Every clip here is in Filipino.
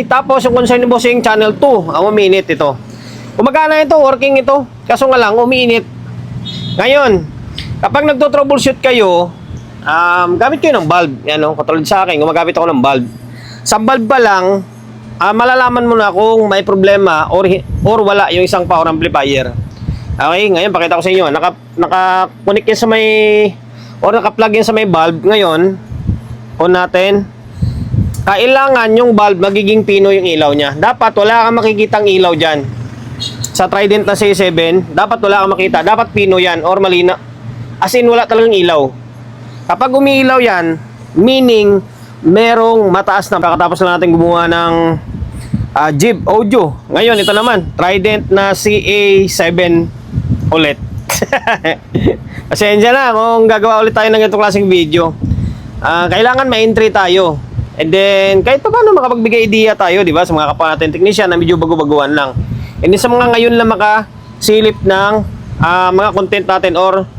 Tapos yung concern ni bossing channel 2, ang umiinit ito. Gumagana ito, working ito. Kaso nga lang, umiinit. Ngayon, kapag nagto-troubleshoot kayo, gamit kayo ng bulb. Yan, katulad sa akin, gumagamit ako ng bulb. Sa bulb pa lang, malalaman mo na kung may problema or wala yung isang power amplifier. Okay, ngayon pakita ko sa inyo. Naka-connect yan sa may or naka-plug yan sa may bulb. Ngayon, on natin. Kailangan yung bulb magiging pino yung ilaw niya. Dapat wala kang makikitang ilaw dyan. Sa Trident na C7, dapat wala kang makita. Dapat pino yan or malina. As in, wala talagang ilaw. Kapag umiilaw yan, meaning merong mataas na. Kakatapos na natin gumawa ng Jeep audio. Ngayon, ito naman, Trident na CA7 ulit. Pasensya na kung gagawa ulit tayo ng itong klaseng video. Kailangan ma-entry tayo. And then, kahit pa paano makapagbigay idea tayo, di ba? Sa mga kapwa natin technician na medyo bago-baguan lang. Hindi sa mga ngayon lang makasilip ng mga content natin or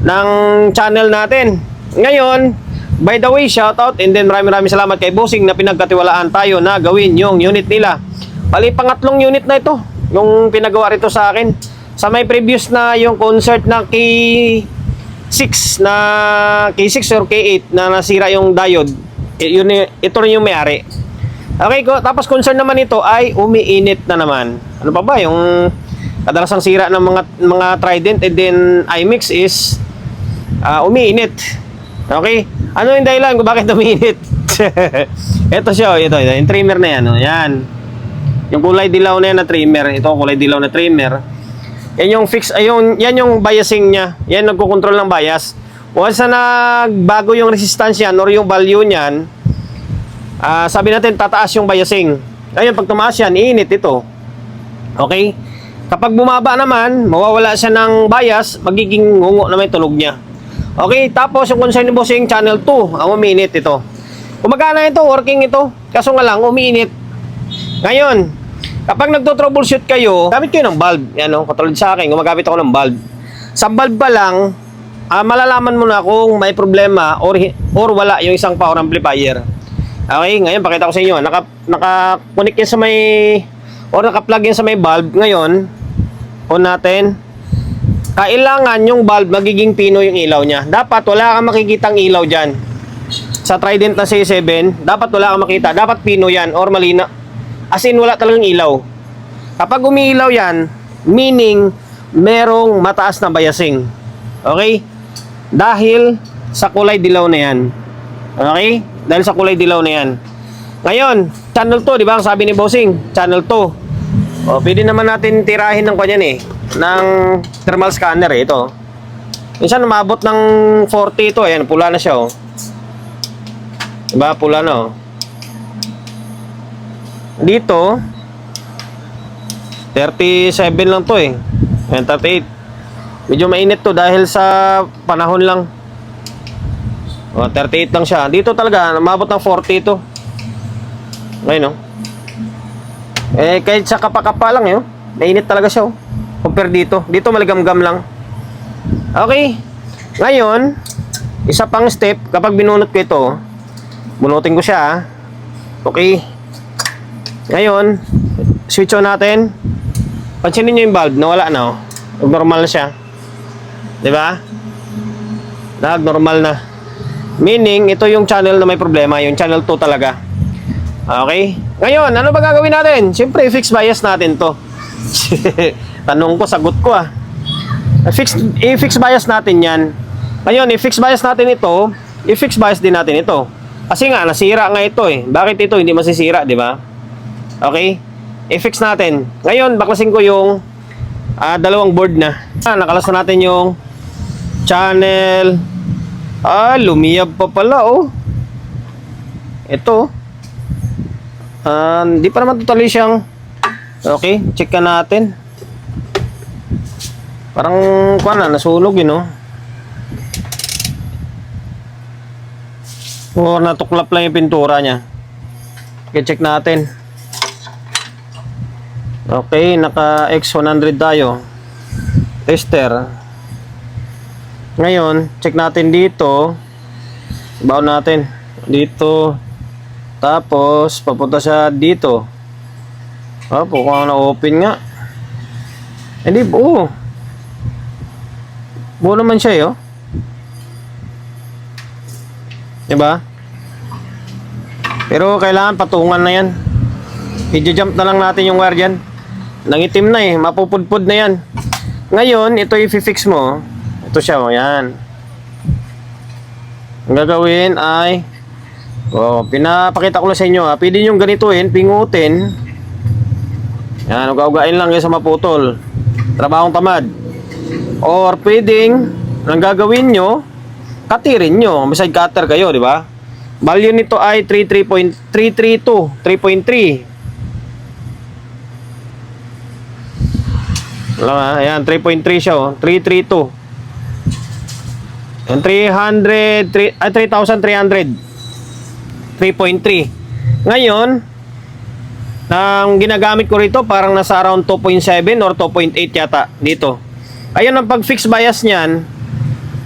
ng channel natin. Ngayon, by the way, shoutout and then maraming salamat kay Bossing na pinagkatiwalaan tayo na gawin yung unit nila. Bali, pangatlong unit na ito, yung pinagawa rito sa akin. Sa may previous na yung concert na K6 or K8 na nasira yung diode. Ito rin yung may-ari. Okay, tapos concern naman ito ay umiinit na naman. Ano pa ba? Yung kadalasang sira ng mga Trident and then iMix is umiinit. Okay? Ano yung dahilan kung bakit umiinit? Ito siya, ito, yung trimmer na yan. Yan. Yung kulay dilaw na yan na trimmer. Ito, kulay dilaw na trimmer. Yan yung fix, yan yung biasing niya. Yan nagko-control ng bias. Once na nagbago yung resistance yan or yung value niyan, sabi natin tataas yung biasing. Ngayon pag tumaas yan, iinit ito. Okay? Kapag bumaba naman, mawawala siya ng bias, magiging ngungo na may tunog niya. Okay? Tapos yung concern ni bossing channel 2, ang umiinit ito. Gumagana ito, working ito. Kaso nga lang, umiinit. Ngayon, kapag nagto-troubleshoot kayo, gamit kayo ng bulb. Yan, katulad sa akin, gumagamit ako ng bulb. Sa bulb pa lang, malalaman mo na kung may problema or wala yung isang power amplifier. Okay, ngayon pakita ko sa inyo. Naka-connect yan sa may or naka-plug yan sa may bulb. Ngayon, on natin. Kailangan yung bulb magiging pino yung ilaw niya. Dapat wala kang makikitang ilaw dyan. Sa Trident na C7, dapat wala kang makita. Dapat pino yan or malina. As in, wala talagang ilaw. Kapag umiilaw yan, meaning merong mataas na biasing. Okay? Dahil sa kulay dilaw na yan. Okay? Dahil sa kulay dilaw na yan. Ngayon, channel 2, di ba? Sabi ni Bossing, channel 2. O, pwede naman natin tirahin ng kanyan ng thermal scanner ito. Minsan umabot ng 40 ito. Ayan, pula na siya Diba? Pula na Dito, 37 lang to Ayan, 38. Medyo mainit to dahil sa panahon lang. 38 lang siya. Dito talaga, mabot ng 40 to. Ngayon, kahit sa kapakapa lang mainit talaga siya compare dito. Dito maligamgam lang. Okay. Ngayon, isa pang step, kapag binunot ko ito, bunutin ko siya. Okay. Ngayon, switch on natin. Pansinin nyo yung bulb, nawala na normal na siya. Diba? Normal na. Meaning, ito yung channel na may problema. Yung channel 2 talaga. Okay? Ngayon, ano ba gagawin natin? Siyempre, i-fix bias natin to. Tanong ko, sagot ko I-fix bias natin yan. Ngayon, i-fix bias natin ito. I-fix bias din natin ito. Kasi nga, nasira nga ito Bakit ito hindi masisira, di ba? Okay? I-fix natin. Ngayon, baklasin ko yung dalawang board na. Nakalas na natin yung channel. Lumiyab pa pala Ito. Hindi pa naman totally siyang okay, check ka natin. Parang nasunog natuklap lang yung pintura niya. Okay, check natin. Okay, naka X100 tayo. Tester. Ngayon, check natin dito. Baon natin. Dito. Tapos, papunta siya dito. Kung na-open nga. Hindi, buo. Buo naman siya, yo. Diba? Pero kailangan patungan na yan. I-jump na lang natin yung wire dyan. Nangitim na eh, mapupudpud na yan. Ngayon, ito i-fix mo. Ito siya, yan. Ang gagawin ay pinapakita ko lang sa inyo ha. Pwede nyo ganituin, pingutin. Yan, uga-ugain lang yung sa maputol. Trabahong tamad. Or pwedeng, ang gagawin nyo, katirin nyo. Beside cutter kayo, di ba? Value nito ay 332, 3.3. Ayan, 3.3 siya, oh. 332. Yung 300, 3,300. 3.3. Ngayon, ang ginagamit ko rito, parang nasa around 2.7 or 2.8 yata dito. Ayun, ang pag-fix bias niyan,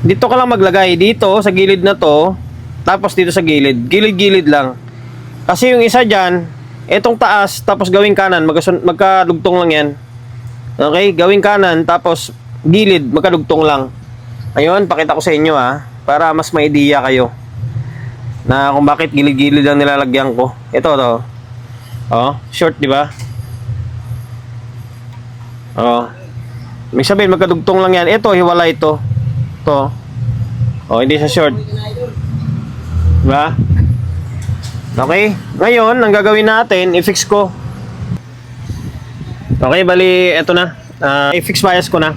dito ka lang maglagay. Dito, sa gilid na to, tapos dito sa gilid. Gilid-gilid lang. Kasi yung isa dyan, etong taas, tapos gawing kanan, magkadugtong lang yan. Okay, gawing kanan, tapos gilid, magkadugtong lang. Ayun, pakita ko sa inyo ha, para mas may idea kayo na kung bakit gilid-gilid ang nilalagyan ko. Ito to. Oh, short, di ba? Oh. Ibig sabihin magkadugtong lang yan. Ito, hiwala ito. To. Oh, hindi siya short. Di ba? Okay. Ngayon, ang gagawin natin, i-fix ko. Okay, bali, eto na. I-fix bias ko na.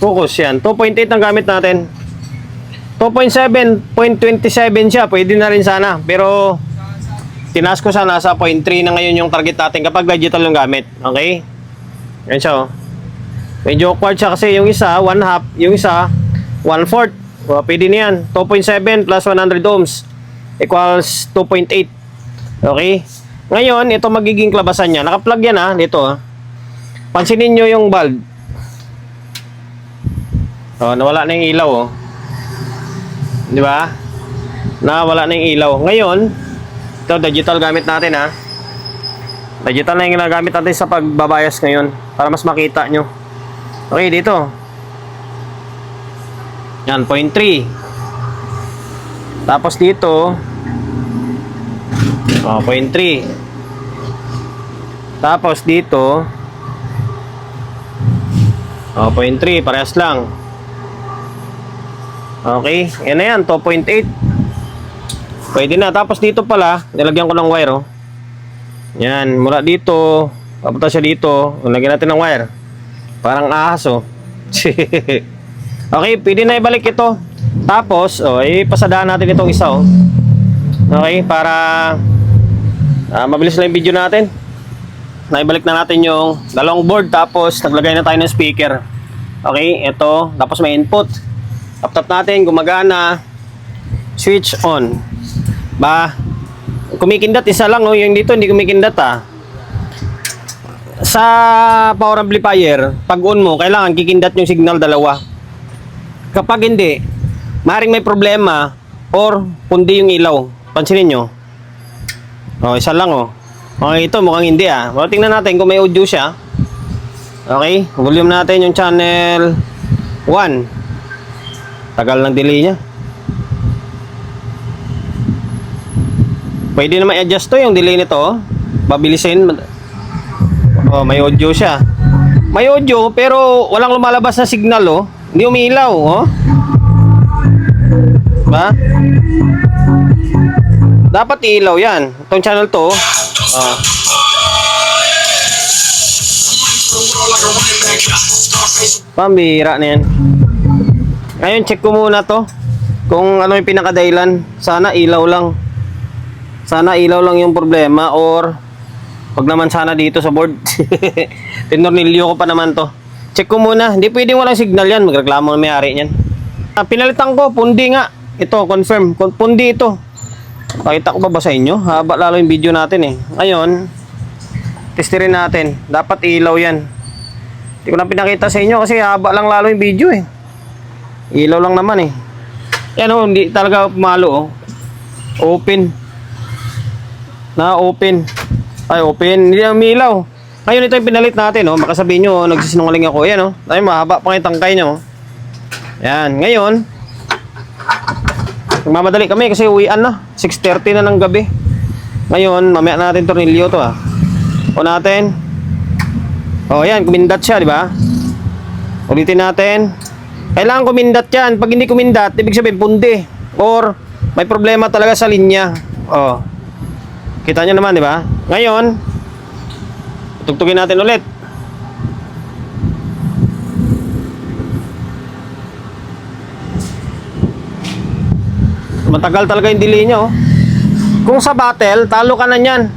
Focus yan. 2.8 ang gamit natin. 2.7, 0.27 siya. Pwede na rin sana. Pero, tinaas ko sana sa 0.3 na ngayon yung target natin kapag digital yung gamit. Okay? Yan siya, oh. Medyo awkward siya kasi yung isa, 1/2. Yung isa, 1/4. Pwede na yan. 2.7 plus 100 ohms equals 2.8. Okay? Ngayon, ito magiging klabasan niya. Naka-plug yan, ha. Dito, ha. Pansinin nyo yung bulb. Oh, nawala na yung ilaw, oh. Di ba? Nawala na yung ilaw. Ngayon, ito, digital gamit natin, ha. Digital na yung ginagamit natin sa pagbabayas ngayon para mas makita nyo. Okay, dito. Yan, 0.3. Tapos dito, 0.3. Tapos dito, 0.3, parehas lang. Okay, yan na yan, 2.8. Pwede na. Tapos dito pala, nilagyan ko ng wire, oh. Yan, mula dito, papunta siya dito. Lagyan natin ng wire. Parang ahas, oh. Okay, pwede na ibalik ito. Tapos, ipasadaan natin itong isa, oh. Okay, para mabilis lang yung video natin. Naibalik na natin yung dalawang board. Tapos, naglagay na tayo ng speaker. Okay, ito. Tapos may input. Tap-tap natin, gumagana. Switch on. Ba? Kumikindat, isa lang, oh. Yung dito, hindi kumikindat, ah. Sa power amplifier, pag on mo, kailangan kikindat yung signal dalawa. Kapag hindi, maaaring may problema or pundi yung ilaw. Pansinin nyo. Oh, isa lang, oh. Okay, ito mukhang hindi, ah. Well, tingnan natin kung may audio siya. Okay, volume natin yung channel 1. Tagal ng delay niya. Pwede naman i-adjust to yung delay nito, oh. Pabilisin. Oh, may audio siya. May audio pero walang lumalabas na signal, oh. Hindi umiilaw, oh. Diba? Dapat ilaw yan. Itong channel to, oh. Pambira na yan. Ngayon, check ko muna to. Kung ano yung pinakadailan. Sana ilaw lang. Sana ilaw lang yung problema. Or, pag naman sana dito sa board. Tinornilyo ko pa naman to. Check ko muna. Hindi pwedeng walang signal yan. Magreklamo na may-ari yan. Pinalitan ko. Pundi nga. Ito, confirm. Pundi ito. Pakita ko ba sa inyo? Haba lalo yung video natin, eh. Ngayon, testirin natin. Dapat ilaw yan. Hindi ko na pinakita sa inyo kasi haba lang lalo yung video, eh. Ilaw lang naman, eh. Yan, oh, hindi talaga pumalo, oh. Open. Na open. Ay, open. Hindi na umilaw. Ngayon, ito yung pinalit natin, oh. Baka sabihin nyo, nagsisinungaling ako. Ayan, oh. Ay, mahaba pa yung tangkay nyo. Ayan. Ngayon, magmamadali kami kasi uwian na. 6:30 na ng gabi. Ngayon, mamaya natin tornilyo to, ah. O natin. O, ayan. Kumindat siya, di ba? Ulitin natin. Kailangan kumindat yan. Pag hindi kumindat, ibig sabihin, pundi. Or, may problema talaga sa linya. O. Kita nyo naman, di ba? Ngayon, tugtugin natin ulit. Matagal talaga yung delay nyo. Kung sa battle, talo ka na yan.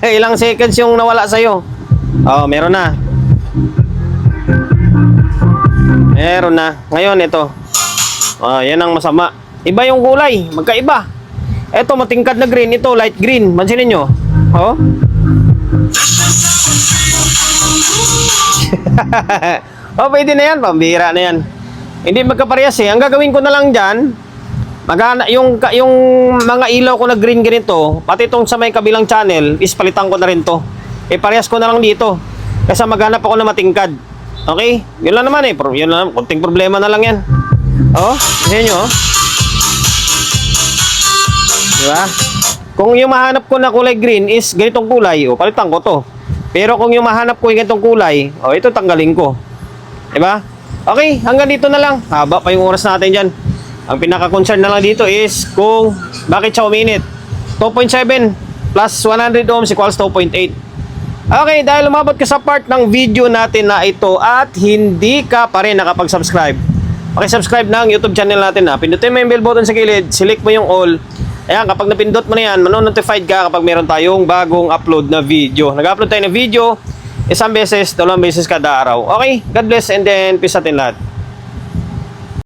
Ilang seconds yung nawala sa'yo. Oh, meron na. Meron na. Ngayon, ito. Oh, yan ang masama. Iba yung kulay. Magkaiba. Ito, matingkad na green. Ito, light green. Mansinin nyo. Oh. Oh, pwede na yan. Pambira na yan. Hindi magkaparehas eh. Ang gagawin ko na lang dyan, yung mga ilaw ko na green ganito, pati itong sa may kabilang channel, is palitan ko na rin to. Parehas ko na lang dito. Kasi maghanap ako na matingkad. Okay? Yun lang naman eh. Yun lang. Kunting problema na lang yan. Oh, kasi nyo. Diba? Kung yung mahanap ko na kulay green is ganitong kulay, o palitan ko to. Pero kung yung mahanap ko yung ganitong kulay, o ito tanggalin ko. Diba? Okay, hanggang dito na lang. Haba pa yung oras natin dyan. Ang pinaka-concern na lang dito is kung bakit siya uminit. 2.7 plus 100 ohms equals 2.8. Okay, dahil umabot ka sa part ng video natin na ito at hindi ka pa rin nakapag-subscribe, pakisubscribe ng YouTube channel natin na. Pindutin mo yung bell button sa gilid, select mo yung all. Ayan, kapag napindot mo na yan, manonotified ka kapag meron tayong bagong upload na video. Nag-upload tayo ng video, isang beses, dalawang beses kada araw. Okay, God bless and then peace atin lahat.